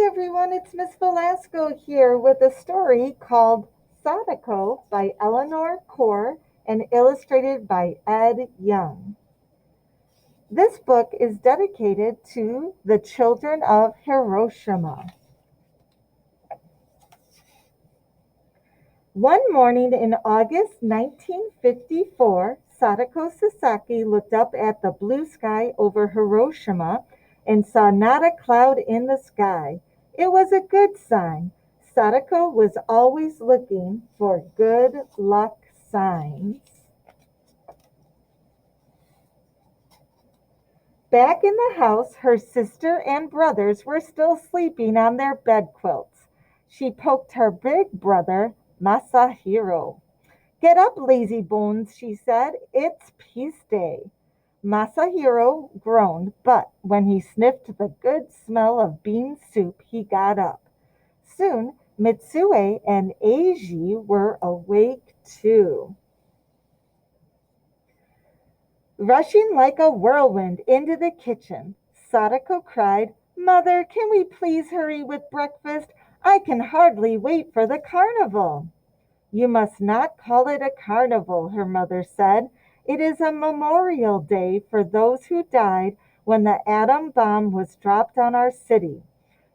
everyone, it's Miss Velasco here with a story called Sadako by Eleanor Coerr and illustrated by Ed Young. This book is dedicated to the children of Hiroshima. One morning in August 1954, Sadako Sasaki looked up at the blue sky over Hiroshima and saw not a cloud in the sky. It was a good sign. Sadako was always looking for good luck signs. Back in the house, her sister and brothers were still sleeping on their bed quilts. She poked her big brother, Masahiro. "Get up, lazy bones," she said. "It's peace day." Masahiro groaned, but when he sniffed the good smell of bean soup, he got up. Soon, Mitsue and Eiji were awake too. Rushing like a whirlwind into the kitchen, Sadako cried, "Mother, can we please hurry with breakfast? I can hardly wait for the carnival." "You must not call it a carnival," her mother said. "It is a memorial day for those who died when the atom bomb was dropped on our city.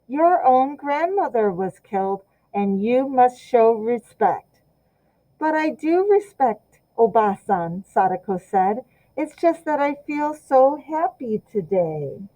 Your own grandmother was killed, and you must show respect." "But I do respect Obasan," Sadako said. "It's just that I feel so happy today."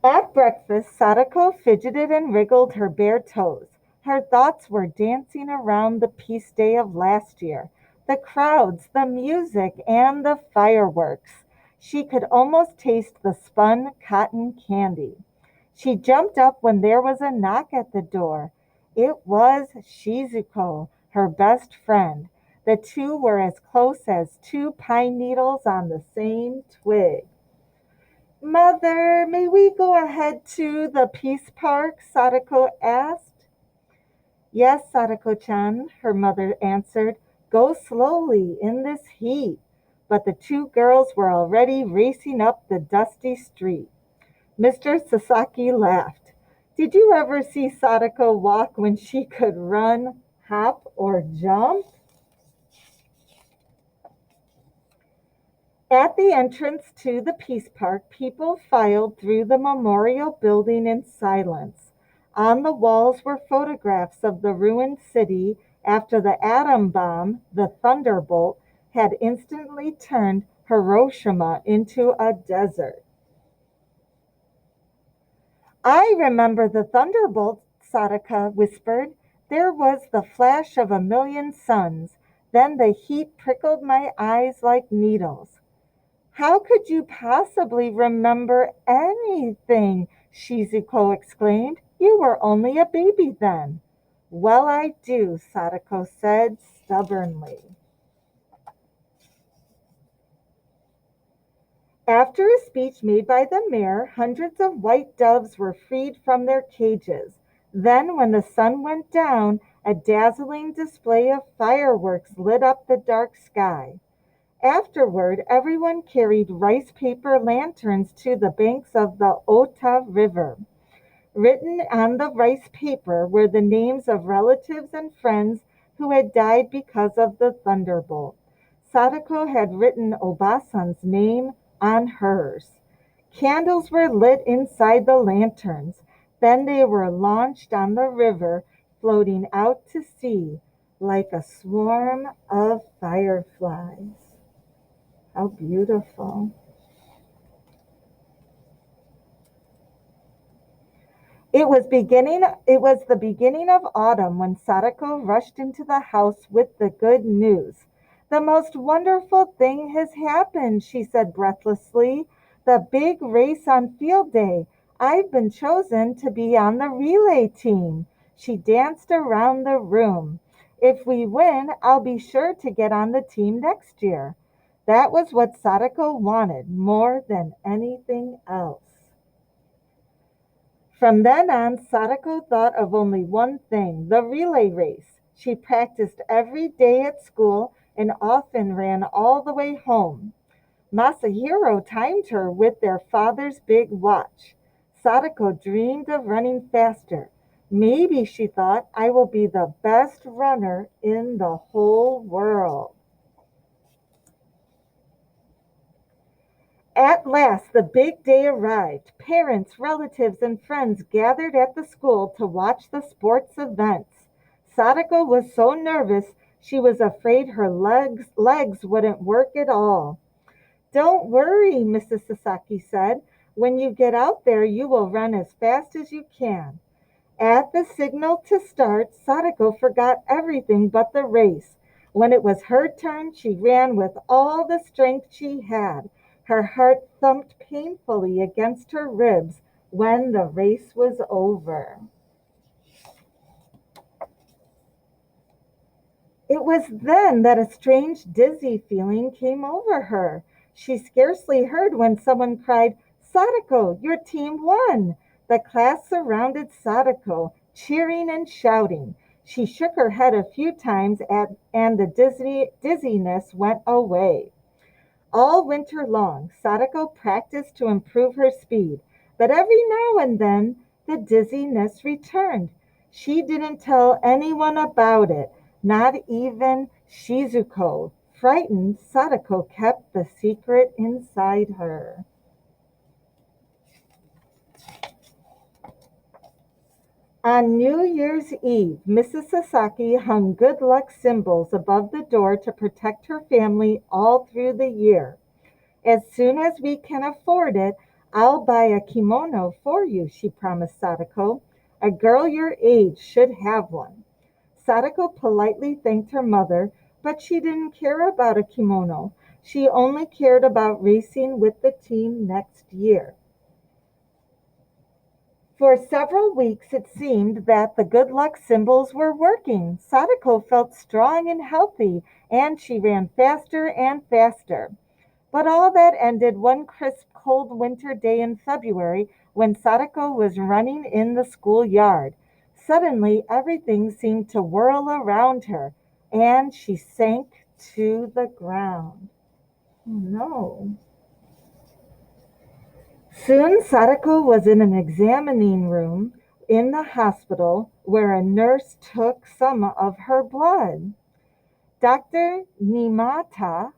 At breakfast, Sadako fidgeted and wriggled her bare toes. Her thoughts were dancing around the peace day of last year, the crowds, the music, and the fireworks. She could almost taste the spun cotton candy. She jumped up when there was a knock at the door. It was Shizuko, her best friend. The two were as close as two pine needles on the same twig. "Mother, may we go ahead to the Peace Park?" Sadako asked. "Yes, Sadako-chan," her mother answered. "Go slowly in this heat." But the two girls were already racing up the dusty street. Mr. Sasaki laughed. "Did you ever see Sadako walk when she could run, hop, or jump?" At the entrance to the Peace Park, people filed through the memorial building in silence. On the walls were photographs of the ruined city after the atom bomb, the thunderbolt, had instantly turned Hiroshima into a desert. "I remember the thunderbolt," Sadako whispered. "There was the flash of a million suns. Then the heat prickled my eyes like needles." "How could you possibly remember anything?" Shizuko exclaimed. "You were only a baby then." "Well, I do," Sadako said stubbornly. After a speech made by the mayor, hundreds of white doves were freed from their cages. Then, when the sun went down, a dazzling display of fireworks lit up the dark sky. Afterward, everyone carried rice paper lanterns to the banks of the Ota River. Written on the rice paper were the names of relatives and friends who had died because of the thunderbolt. Sadako had written Obasan's name on hers. Candles were lit inside the lanterns. Then they were launched on the river, floating out to sea like a swarm of fireflies. How beautiful. It was the beginning of autumn when Sadako rushed into the house with the good news. "The most wonderful thing has happened," she said breathlessly. "The big race on field day. I've been chosen to be on the relay team." She danced around the room. "If we win, I'll be sure to get on the team next year." That was what Sadako wanted more than anything else. From then on, Sadako thought of only one thing, the relay race. She practiced every day at school and often ran all the way home. Masahiro timed her with their father's big watch. Sadako dreamed of running faster. Maybe, she thought, I will be the best runner in the whole world. At last the big day arrived. Parents, relatives, and friends gathered at the school to watch the sports events. Sadako was so nervous she was afraid her legs wouldn't work at all. Don't worry, Mrs. Sasaki said. When you get out there, you will run as fast as you can. At the signal to start, Sadako forgot everything but the race. When it was her turn, she ran with all the strength she had. Her heart thumped painfully against her ribs when the race was over. It was then that a strange dizzy feeling came over her. She scarcely heard when someone cried, Sadako, your team won! The class surrounded Sadako, cheering and shouting. She shook her head a few times and the dizziness went away. All winter long, Sadako practiced to improve her speed, but every now and then the dizziness returned. She didn't tell anyone about it, not even Shizuko. Frightened, Sadako kept the secret inside her. On New Year's Eve, Mrs. Sasaki hung good luck symbols above the door to protect her family all through the year. As soon as we can afford it, I'll buy a kimono for you, she promised Sadako. A girl your age should have one. Sadako politely thanked her mother, but she didn't care about a kimono. She only cared about racing with the team next year. For several weeks it seemed that the good luck symbols were working. Sadako felt strong and healthy, and she ran faster and faster. But all that ended one crisp, cold winter day in February when Sadako was running in the schoolyard. Suddenly, everything seemed to whirl around her, and she sank to the ground. Oh, no. Soon Sadako was in an examining room in the hospital where a nurse took some of her blood. Dr. Numata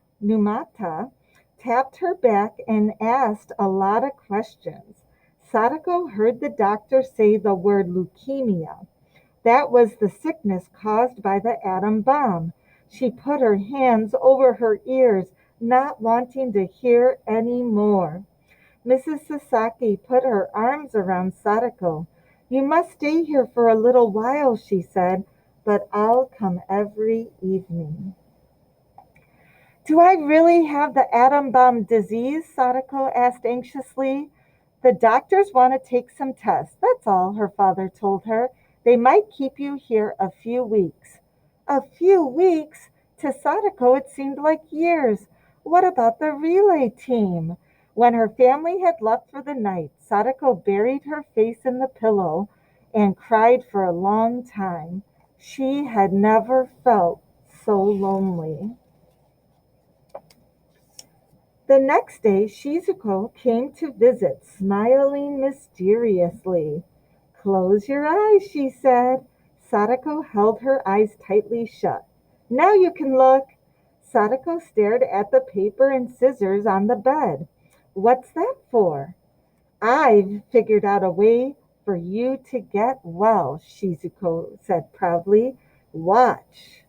tapped her back and asked a lot of questions. Sadako heard the doctor say the word leukemia. That was the sickness caused by the atom bomb. She put her hands over her ears, not wanting to hear any more. Mrs. Sasaki put her arms around Sadako. You must stay here for a little while, she said, but I'll come every evening. Do I really have the atom bomb disease? Sadako asked anxiously. The doctors want to take some tests, that's all, her father told her. They might keep you here a few weeks. A few weeks? To Sadako, it seemed like years. What about the relay team? When her family had left for the night, Sadako buried her face in the pillow and cried for a long time. She had never felt so lonely. The next day Shizuko came to visit, smiling mysteriously. Close your eyes, she said. Sadako held her eyes tightly shut. Now you can look. Sadako stared at the paper and scissors on the bed. What's that for? I've figured out a way for you to get well, Shizuko said proudly. Watch.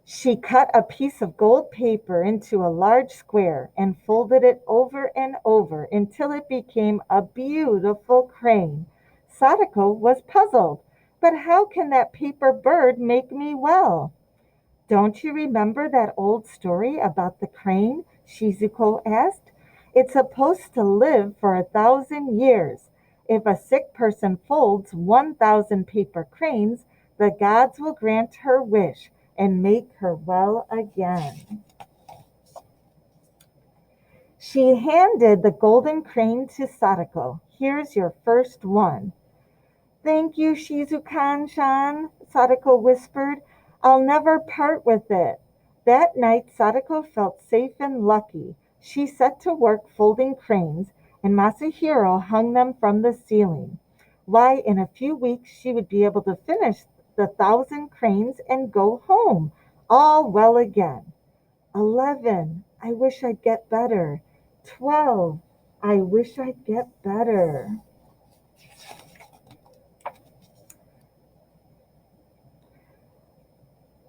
She cut a piece of gold paper into a large square and folded it over and over until it became a beautiful crane. Sadako was puzzled. But how can that paper bird make me well? Don't you remember that old story about the crane? Shizuko asked. It's supposed to live for 1,000 years. If a sick person folds 1,000 paper cranes, the gods will grant her wish and make her well again. She handed the golden crane to Sadako. Here's your first one. Thank you, Shizukan-san, Sadako whispered. I'll never part with it. That night, Sadako felt safe and lucky. She set to work folding cranes, and Masahiro hung them from the ceiling. Why, in a few weeks she would be able to finish the 1,000 cranes and go home, all well again. 11. I wish I'd get better. 12. I wish I'd get better.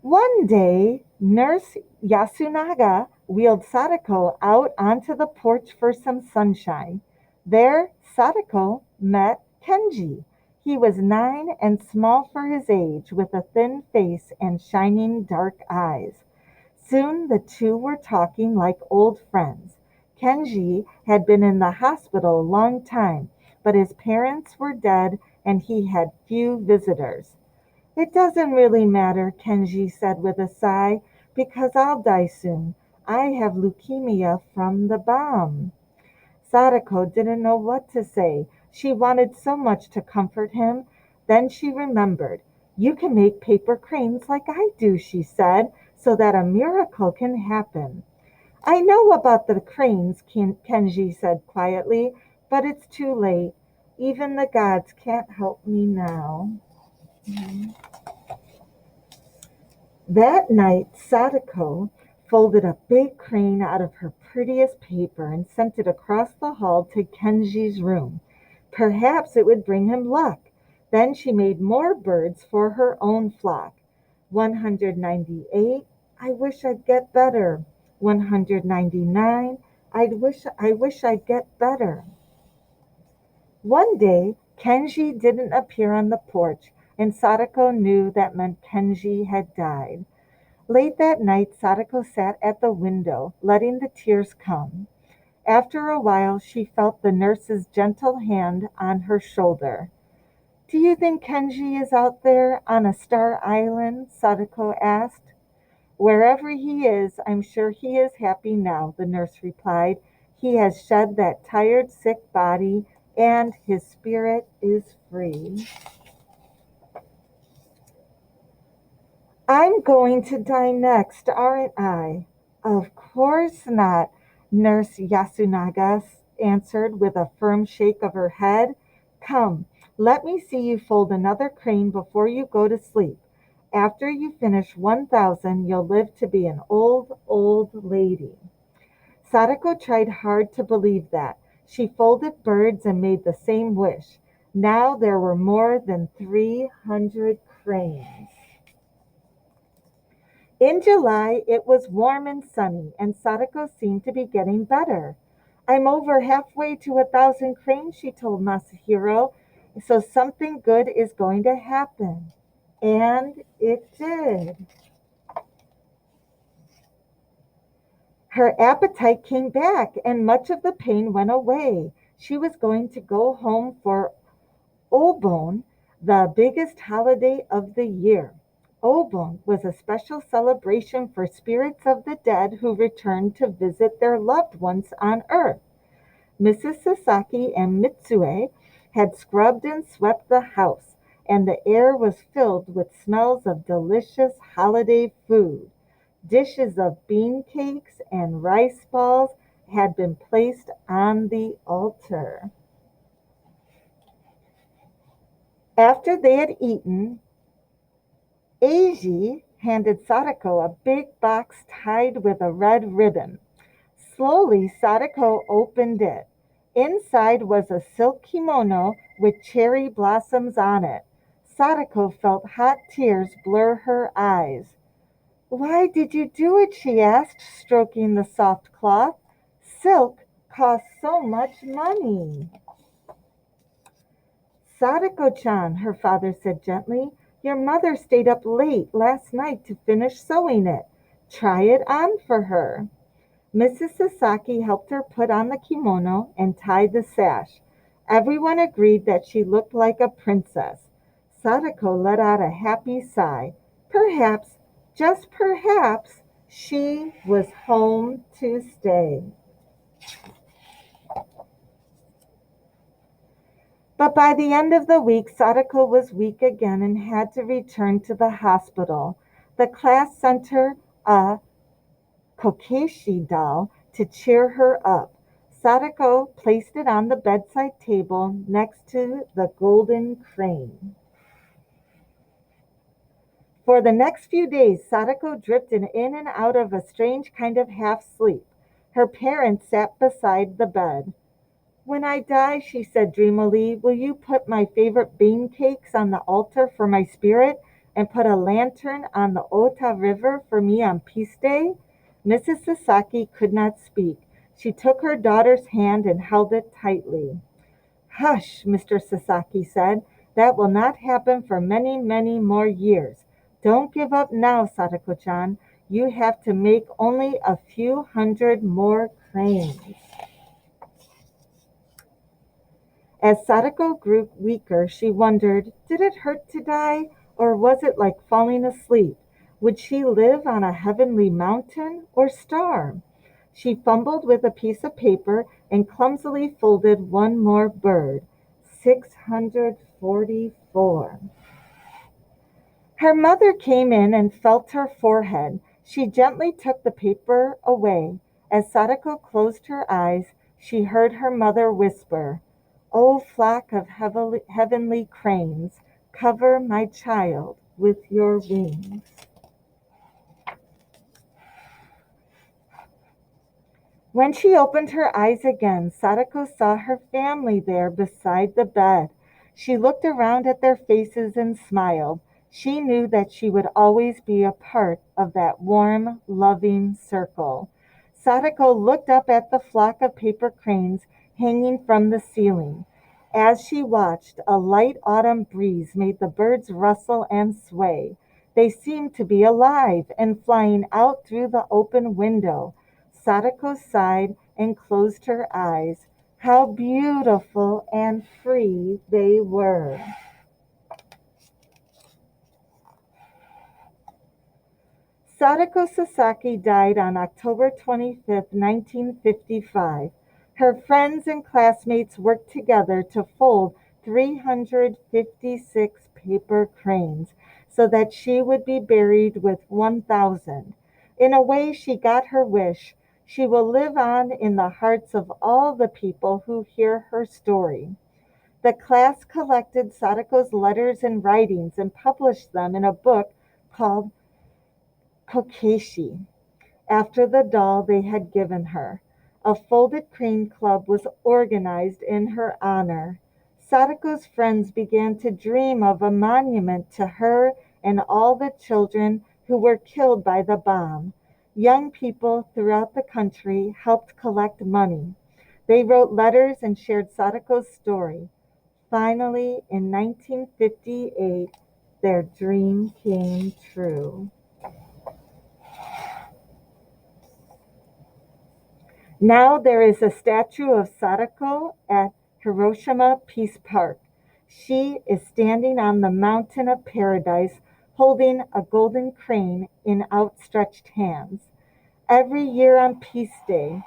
One day, Nurse Yasunaga wheeled Sadako out onto the porch for some sunshine. There, Sadako met Kenji. He was 9 and small for his age, with a thin face and shining dark eyes. Soon the two were talking like old friends. Kenji had been in the hospital a long time, but his parents were dead and he had few visitors. "It doesn't really matter," Kenji said with a sigh, "because I'll die soon. I have leukemia from the bomb." Sadako didn't know what to say. She wanted so much to comfort him. Then she remembered. "You can make paper cranes like I do," she said, "so that a miracle can happen." "I know about the cranes," Kenji said quietly, "but it's too late. Even the gods can't help me now." That night Sadako folded a big crane out of her prettiest paper and sent it across the hall to Kenji's room. Perhaps it would bring him luck. Then she made more birds for her own flock. 198. I wish I'd get better. 199. I wish I'd get better. One day Kenji didn't appear on the porch, and Sadako knew that meant Kenji had died. Late that night Sadako sat at the window, letting the tears come. After a while she felt the nurse's gentle hand on her shoulder. "Do you think Kenji is out there on a star island?" Sadako asked. "Wherever he is, I'm sure he is happy now," the nurse replied. "He has shed that tired, sick body, and his spirit is free." "I'm going to die next, aren't I?" "Of course not," Nurse Yasunaga answered with a firm shake of her head. "Come, let me see you fold another crane before you go to sleep. After you finish 1,000, you'll live to be an old, old lady." Sadako tried hard to believe that. She folded birds and made the same wish. Now there were more than 300 cranes. In July it was warm and sunny, and Sadako seemed to be getting better. "I'm over halfway to 1,000 cranes," she told Masahiro, "so something good is going to happen." And it did. Her appetite came back, and much of the pain went away. She was going to go home for Obon, the biggest holiday of the year. Obon was a special celebration for spirits of the dead who returned to visit their loved ones on Earth. Mrs. Sasaki and Mitsue had scrubbed and swept the house, and the air was filled with smells of delicious holiday food. Dishes of bean cakes and rice balls had been placed on the altar. After they had eaten, Eiji handed Sadako a big box tied with a red ribbon. Slowly Sadako opened it. Inside was a silk kimono with cherry blossoms on it. Sadako felt hot tears blur her eyes. "Why did you do it?" she asked, stroking the soft cloth. "Silk costs so much money." "Sadako-chan," her father said gently, "your mother stayed up late last night to finish sewing it. Try it on for her." Mrs. Sasaki helped her put on the kimono and tie the sash. Everyone agreed that she looked like a princess. Sadako let out a happy sigh. Perhaps, just perhaps, she was home to stay. But by the end of the week, Sadako was weak again and had to return to the hospital. The class sent her a Kokeshi doll to cheer her up. Sadako placed it on the bedside table next to the golden crane. For the next few days, Sadako drifted in and out of a strange kind of half-sleep. Her parents sat beside the bed. "When I die," she said dreamily, "will you put my favorite bean cakes on the altar for my spirit and put a lantern on the Ota River for me on Peace Day?" Mrs. Sasaki could not speak. She took her daughter's hand and held it tightly. "Hush," Mr. Sasaki said. "That will not happen for many, many more years. Don't give up now, Sadako-chan. You have to make only a few hundred more cranes." As Sadako grew weaker, she wondered, did it hurt to die, or was it like falling asleep? Would she live on a heavenly mountain or star? She fumbled with a piece of paper and clumsily folded one more bird. 644. Her mother came in and felt her forehead. She gently took the paper away. As Sadako closed her eyes, she heard her mother whisper, "O flock of heavenly cranes, cover my child with your wings." When she opened her eyes again, Sadako saw her family there beside the bed. She looked around at their faces and smiled. She knew that she would always be a part of that warm, loving circle. Sadako looked up at the flock of paper cranes hanging from the ceiling. As she watched, a light autumn breeze made the birds rustle and sway. They seemed to be alive and flying out through the open window. Sadako sighed and closed her eyes. How beautiful and free they were. Sadako Sasaki died on October 25, 1955. Her friends and classmates worked together to fold 356 paper cranes so that she would be buried with 1,000. In a way, she got her wish. She will live on in the hearts of all the people who hear her story. The class collected Sadako's letters and writings and published them in a book called Kokeshi, after the doll they had given her. A folded crane club was organized in her honor. Sadako's friends began to dream of a monument to her and all the children who were killed by the bomb. Young people throughout the country helped collect money. They wrote letters and shared Sadako's story. Finally, in 1958, their dream came true. Now there is a statue of Sadako at Hiroshima Peace Park. She is standing on the mountain of paradise, holding a golden crane in outstretched hands. Every year on Peace Day,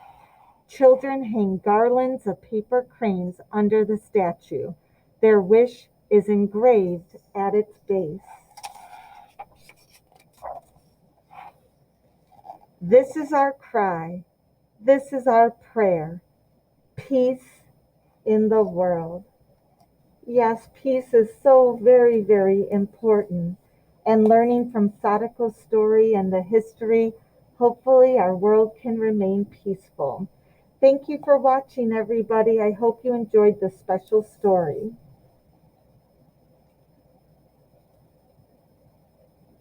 children hang garlands of paper cranes under the statue. Their wish is engraved at its base. This is our cry. This is our prayer. Peace in the world. Yes, peace is so very, very important. And learning from Sadako's story and the history, hopefully our world can remain peaceful. Thank you for watching, everybody. I hope you enjoyed this special story.